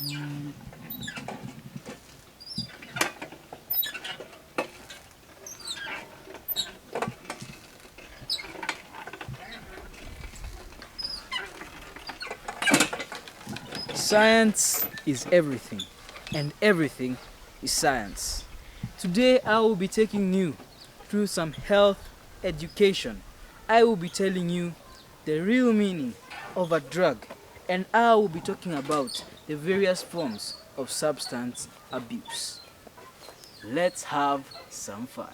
Mm, Science is everything, and everything is science. Today, I will be taking you through some health education. I will be telling you the real meaning of a drug, and I will be talking about the various forms of substance abuse. Let's have some fun.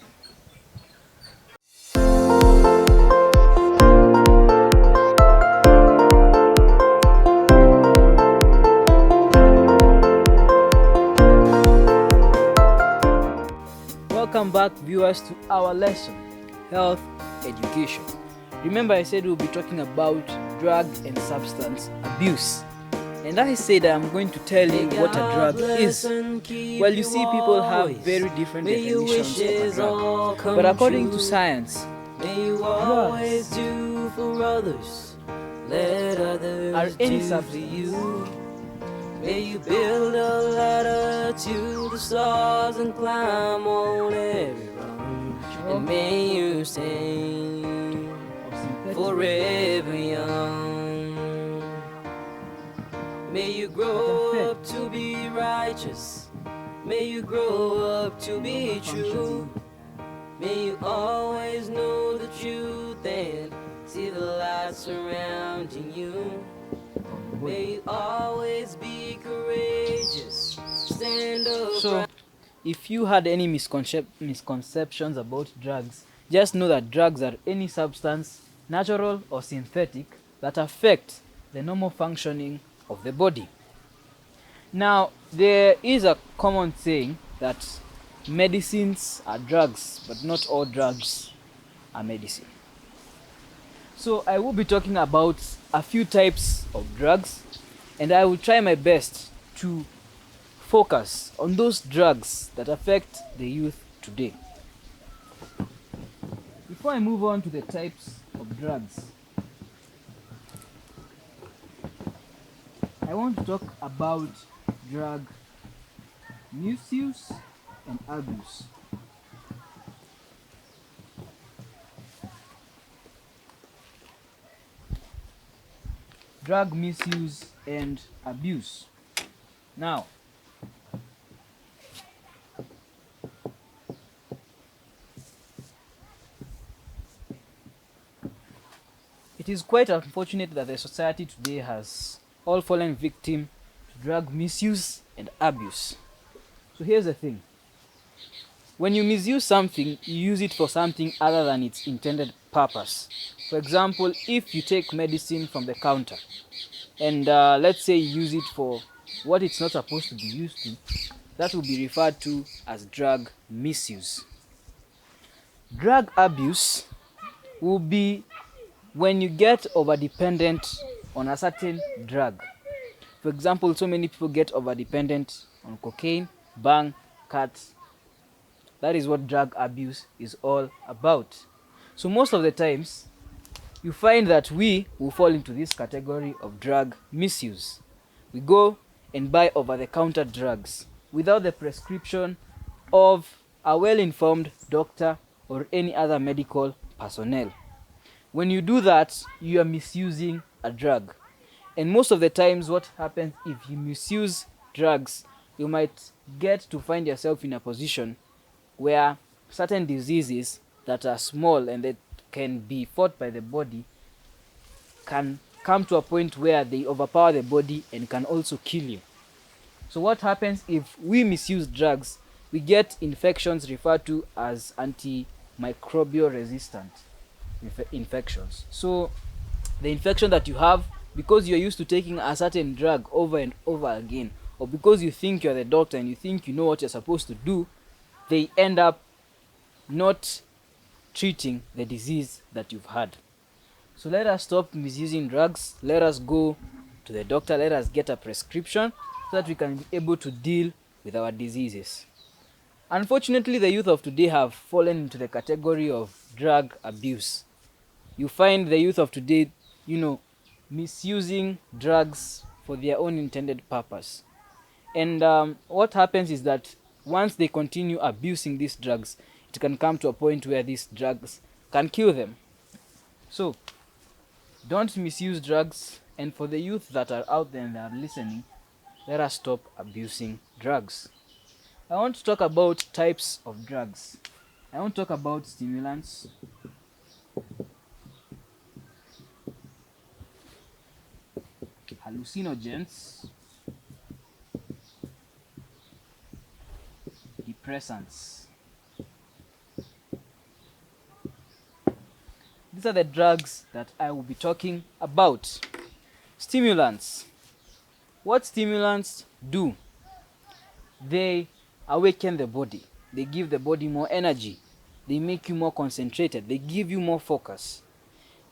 Welcome back, viewers, to our lesson, Health Education. Remember, I said we'll be talking about drug and substance abuse. And I said I'm going to tell you what a drug is. Well, you see, people have very different definitions of a drug. But according to science, drugs are any substance. May you build a ladder to the stars and climb on every rung. And may you stay forever young. May you grow up to be righteous. May you grow up to be true. May you always know the truth and see the light surrounding you. May you always be courageous. Stand up. So, if you had any misconceptions about drugs, just know that drugs are any substance, natural or synthetic, that affect the normal functioning of the body. Now, there is a common saying that medicines are drugs, but not all drugs are medicine. So I will be talking about a few types of drugs, and I will try my best to focus on those drugs that affect the youth today. Before I move on to the types of drugs, I want to talk about drug misuse and abuse. Drug misuse and abuse. Now, it is quite unfortunate that the society today has all fallen victim to drug misuse and abuse. So here's the thing. When you misuse something, you use it for something other than its intended purpose. For example, if you take medicine from the counter and let's say you use it for what it's not supposed to be used to, that will be referred to as drug misuse. Drug abuse will be when you get over dependent on a certain drug. For example, so many people get over dependent on cocaine, bang, cats. That is what drug abuse is all about. So most of the times, you find that we will fall into this category of drug misuse. We go and buy over-the-counter drugs without the prescription of a well-informed doctor or any other medical personnel. When you do that, you are misusing a drug. And most of the times what happens if you misuse drugs, you might get to find yourself in a position where certain diseases that are small and that can be fought by the body can come to a point where they overpower the body and can also kill you. So what happens if we misuse drugs? We get infections referred to as antimicrobial resistant infections. So the infection that you have, because you're used to taking a certain drug over and over again, or because you think you're the doctor and you think you know what you're supposed to do, they end up not treating the disease that you've had. So let us stop misusing drugs. Let us go to the doctor. Let us get a prescription so that we can be able to deal with our diseases. Unfortunately, the youth of today have fallen into the category of drug abuse. You find the youth of today, misusing drugs for their own intended purpose. And what happens is that once they continue abusing these drugs, it can come to a point where these drugs can kill them. So don't misuse drugs, and for the youth that are out there and that are listening, let us stop abusing drugs. I want to talk about types of drugs. I want to talk about stimulants, hallucinogens, depressants. These are the drugs that I will be talking about. Stimulants. What stimulants do? They awaken the body. They give the body more energy. They make you more concentrated. They give you more focus.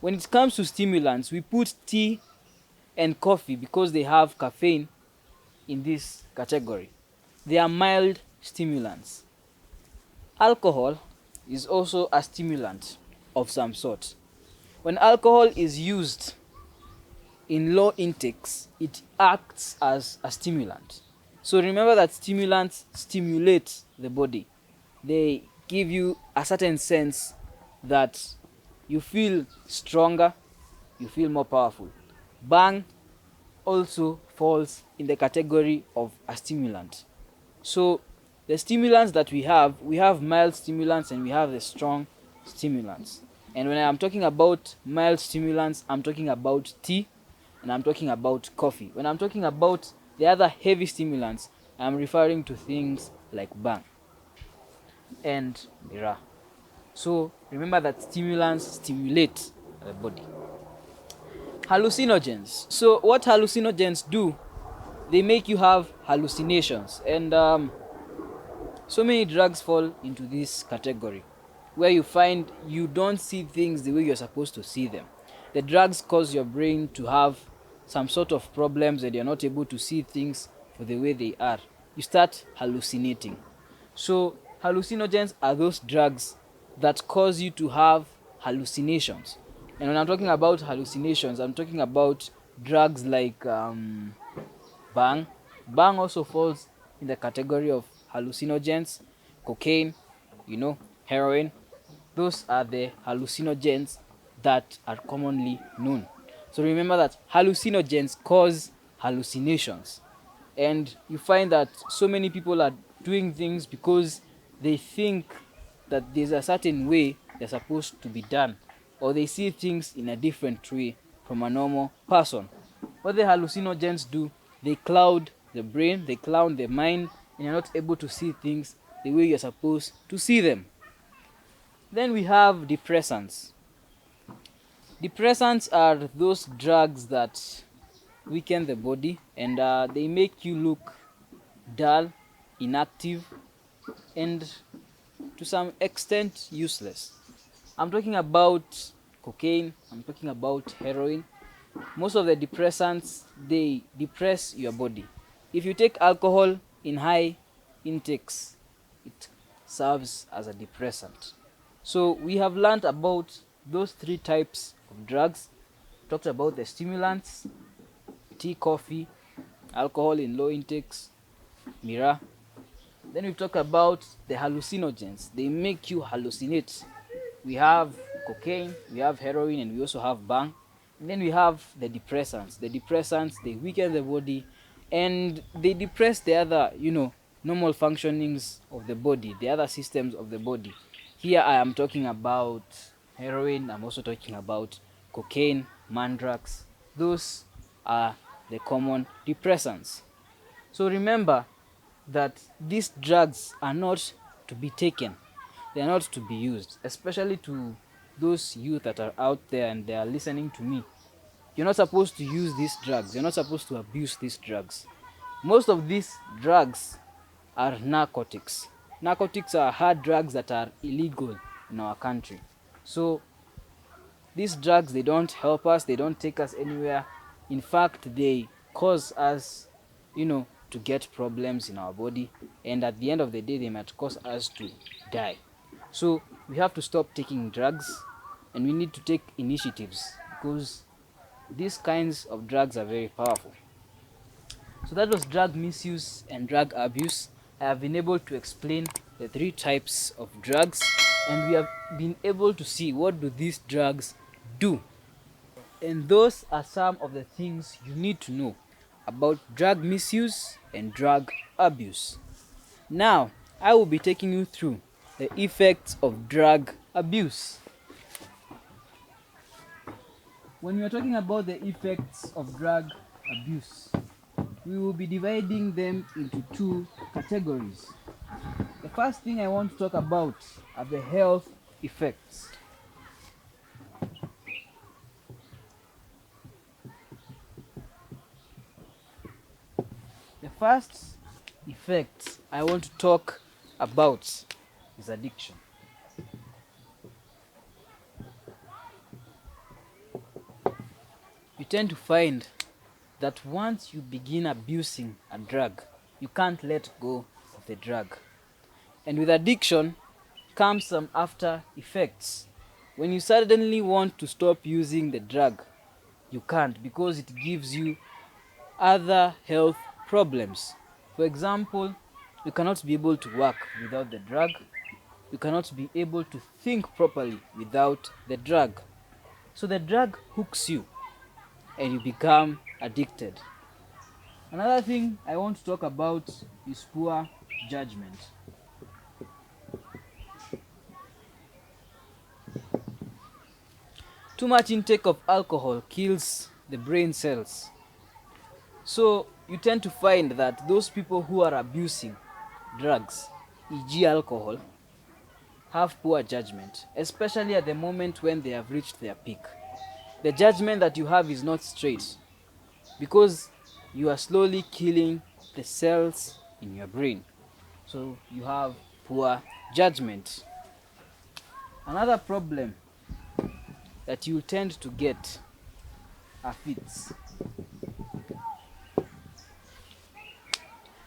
When it comes to stimulants, we put tea and coffee because they have caffeine in this category. They are mild stimulants. Alcohol is also a stimulant of some sort. When alcohol is used in low intakes, it acts as a stimulant. So remember that stimulants stimulate the body. They give you a certain sense that you feel stronger, you feel more powerful. Bang also falls in the category of a stimulant. So the stimulants that we have mild stimulants and we have the strong stimulants. And when I'm talking about mild stimulants, I'm talking about tea and I'm talking about coffee. When I'm talking about the other heavy stimulants, I'm referring to things like bang and mirror. So remember that stimulants stimulate the body. Hallucinogens. So what hallucinogens do? They make you have hallucinations, and so many drugs fall into this category where you find you don't see things the way you're supposed to see them. The drugs cause your brain to have some sort of problems and you're not able to see things for the way they are. You start hallucinating. So hallucinogens are those drugs that cause you to have hallucinations. And when I'm talking about hallucinations, I'm talking about drugs like bang. Bang also falls in the category of hallucinogens. Cocaine, heroin. Those are the hallucinogens that are commonly known. So remember that hallucinogens cause hallucinations. And you find that so many people are doing things because they think that there's a certain way they're supposed to be done, or they see things in a different way from a normal person. What the hallucinogens do, they cloud the brain, they cloud the mind, and you're not able to see things the way you're supposed to see them. Then we have depressants. Depressants are those drugs that weaken the body and they make you look dull, inactive, and to some extent useless. I'm talking about cocaine, I'm talking about heroin. Most of the depressants, they depress your body. If you take alcohol in high intakes, it serves as a depressant. So we have learned about those three types of drugs. Talked about the stimulants, tea, coffee, alcohol in low intakes, mirror. Then we talk about the hallucinogens. They make you hallucinate. We have cocaine, we have heroin, and we also have bang. And then we have the depressants. The depressants, they weaken the body and they depress the other, normal functionings of the body, the other systems of the body. Here I am talking about heroin, I'm also talking about cocaine, mandrax. Those are the common depressants. So remember that these drugs are not to be taken, they are not to be used, especially to those youth that are out there and they are listening to me. You're not supposed to use these drugs, you're not supposed to abuse these drugs. Most of these drugs are narcotics. Narcotics are hard drugs that are illegal in our country. So these drugs, they don't help us, they don't take us anywhere. In fact, they cause us, to get problems in our body, and at the end of the day, they might cause us to die. So we have to stop taking drugs and we need to take initiatives because these kinds of drugs are very powerful. So that was drug misuse and drug abuse. I have been able to explain the three types of drugs, and we have been able to see what do these drugs do. And those are some of the things you need to know about drug misuse and drug abuse. Now, I will be taking you through the effects of drug abuse. When we are talking about the effects of drug abuse, we will be dividing them into two categories. The first thing I want to talk about are the health effects. The first effect I want to talk about is addiction. You tend to find that once you begin abusing a drug, you can't let go of the drug. And with addiction comes some after effects. When you suddenly want to stop using the drug, you can't, because it gives you other health problems. For example, you cannot be able to work without the drug. You cannot be able to think properly without the drug. So the drug hooks you and you become addicted. Another thing I want to talk about is poor judgment. Too much intake of alcohol kills the brain cells. So you tend to find that those people who are abusing drugs, e.g. alcohol, have poor judgment, especially at the moment when they have reached their peak. The judgment that you have is not straight because you are slowly killing the cells in your brain. So you have poor judgment. Another problem that you tend to get are fits.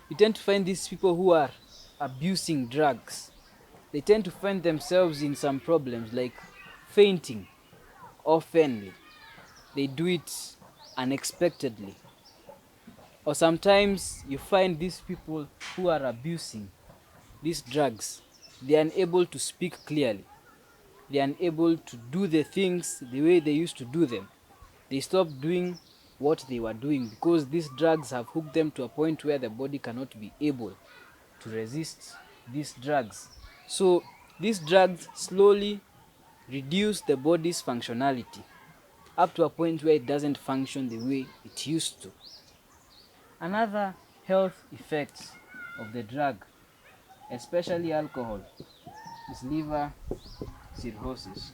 You tend to find these people who are abusing drugs, they tend to find themselves in some problems like fainting oftenly. They do it unexpectedly. Or sometimes you find these people who are abusing these drugs, they are unable to speak clearly. They are unable to do the things the way they used to do them. They stop doing what they were doing because these drugs have hooked them to a point where the body cannot be able to resist these drugs. So these drugs slowly reduce the body's functionality up to a point where it doesn't function the way it used to. Another health effect of the drug, especially alcohol, is liver cirrhosis.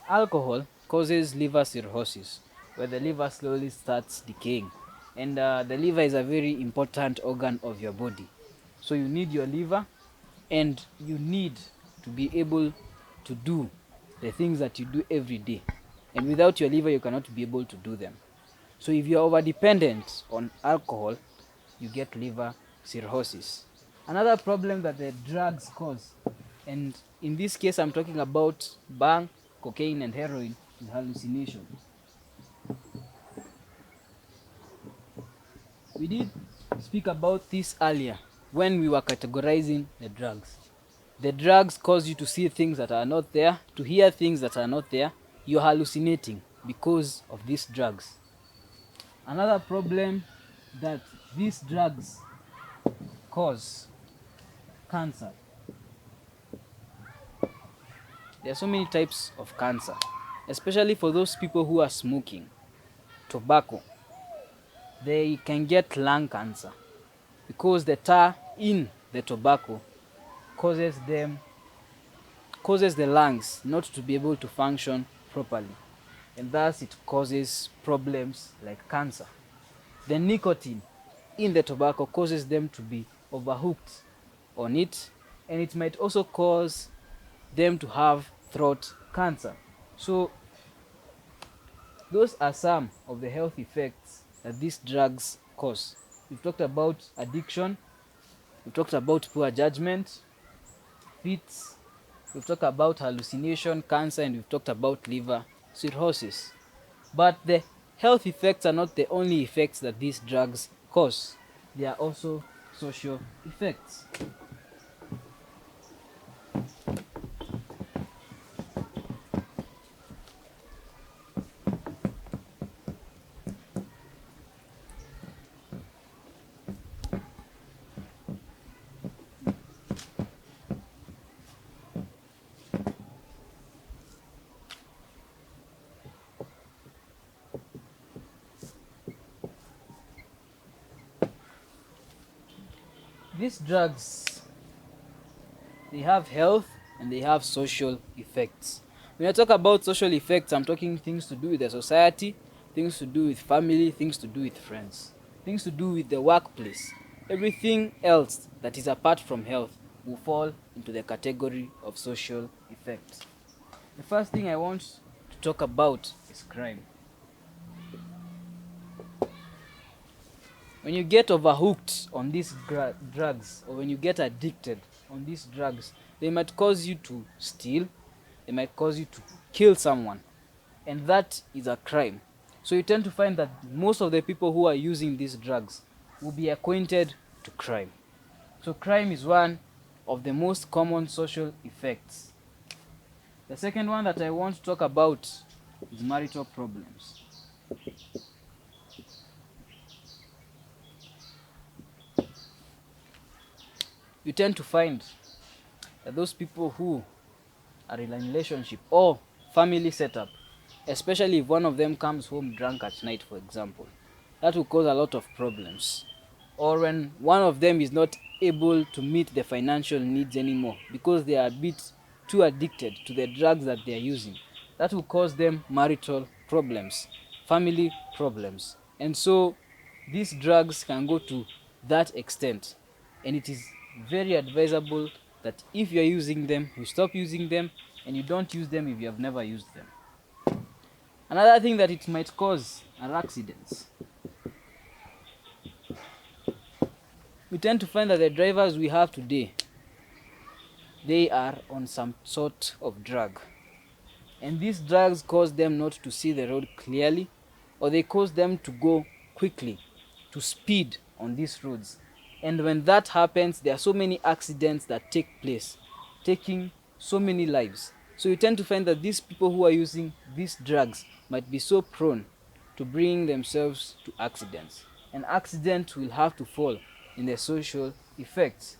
Alcohol causes liver cirrhosis, where the liver slowly starts decaying. And the liver is a very important organ of your body. So you need your liver, and you need to be able to do the things that you do every day. And without your liver, you cannot be able to do them. So if you're over dependent on alcohol, you get liver cirrhosis. Another problem that the drugs cause, and in this case I'm talking about bang, cocaine and heroin, is hallucination. We did speak about this earlier when we were categorizing the drugs. The drugs cause you to see things that are not there, to hear things that are not there. You're hallucinating because of these drugs. Another problem that these drugs cause, cancer. There are so many types of cancer, especially for those people who are smoking tobacco. They can get lung cancer because the tar in the tobacco causes the lungs not to be able to function properly, and thus it causes problems like cancer. The nicotine in the tobacco causes them to be overhooked on it, and it might also cause them to have throat cancer. So those are some of the health effects that these drugs cause. We've talked about addiction, we've talked about poor judgment, fits, we've talked about hallucination, cancer, and we've talked about liver cirrhosis. But the health effects are not the only effects that these drugs cause. There are also social effects. These drugs, they have health and they have social effects. When I talk about social effects, I'm talking things to do with the society, things to do with family, things to do with friends, things to do with the workplace. Everything else that is apart from health will fall into the category of social effects. The first thing I want to talk about is crime. When you get overhooked on these drugs, or when you get addicted on these drugs, they might cause you to steal, they might cause you to kill someone, and that is a crime. So you tend to find that most of the people who are using these drugs will be acquainted to crime. So crime is one of the most common social effects. The second one that I want to talk about is marital problems. You tend to find that those people who are in a relationship or family setup, especially if one of them comes home drunk at night, for example, that will cause a lot of problems. Or when one of them is not able to meet the financial needs anymore because they are a bit too addicted to the drugs that they are using, that will cause them marital problems, family problems. And so these drugs can go to that extent, and it is very advisable that if you are using them, you stop using them, and you don't use them if you have never used them. Another thing that it might cause are accidents. We tend to find that the drivers we have today, they are on some sort of drug, and these drugs cause them not to see the road clearly, or they cause them to go quickly, to speed on these roads. And when that happens, there are so many accidents that take place, taking so many lives. So you tend to find that these people who are using these drugs might be so prone to bringing themselves to accidents. An accident will have to fall in the social effects.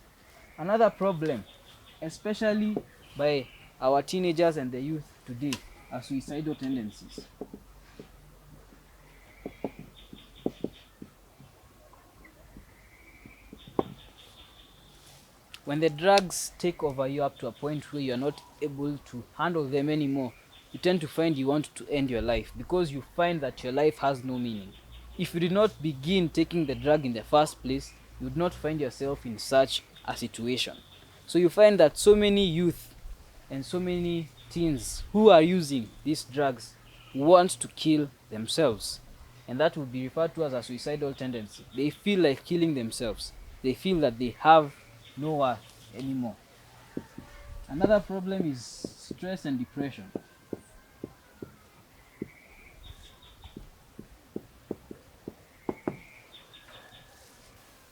Another problem, especially by our teenagers and the youth today, are suicidal tendencies. When the drugs take over you up to a point where you are not able to handle them anymore, you tend to find you want to end your life because you find that your life has no meaning. If you did not begin taking the drug in the first place, you would not find yourself in such a situation. So you find that so many youth and so many teens who are using these drugs want to kill themselves, and that would be referred to as a suicidal tendency. They feel like killing themselves. They feel that they have no worth anymore. Another problem is stress and depression.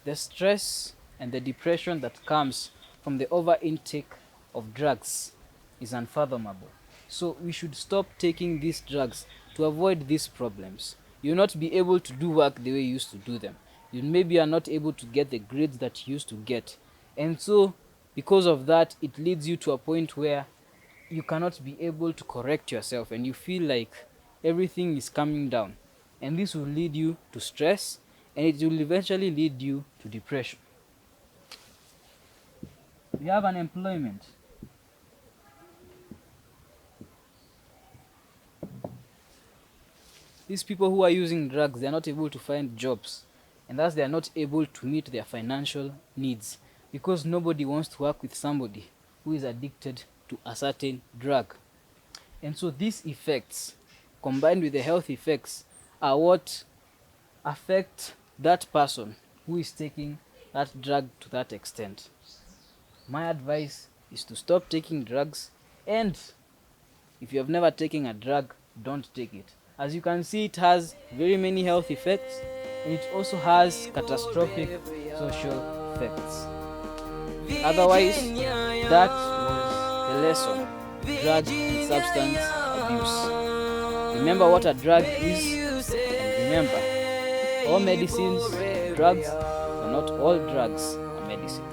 The stress and the depression that comes from the over intake of drugs is unfathomable. So we should stop taking these drugs to avoid these problems. You'll not be able to do work the way you used to do them. You maybe are not able to get the grades that you used to get. And so because of that, it leads you to a point where you cannot be able to correct yourself and you feel like everything is coming down. And this will lead you to stress, and it will eventually lead you to depression. We have unemployment. These people who are using drugs, they are not able to find jobs, and thus they are not able to meet their financial needs because nobody wants to work with somebody who is addicted to a certain drug. And so these effects, combined with the health effects, are what affect that person who is taking that drug to that extent. My advice is to stop taking drugs, and if you have never taken a drug, don't take it. As you can see, it has very many health effects, and it also has catastrophic social effects. Otherwise, that was the lesson: drug and substance abuse. Remember what a drug is, and remember, all medicines are drugs, but not all drugs are medicine.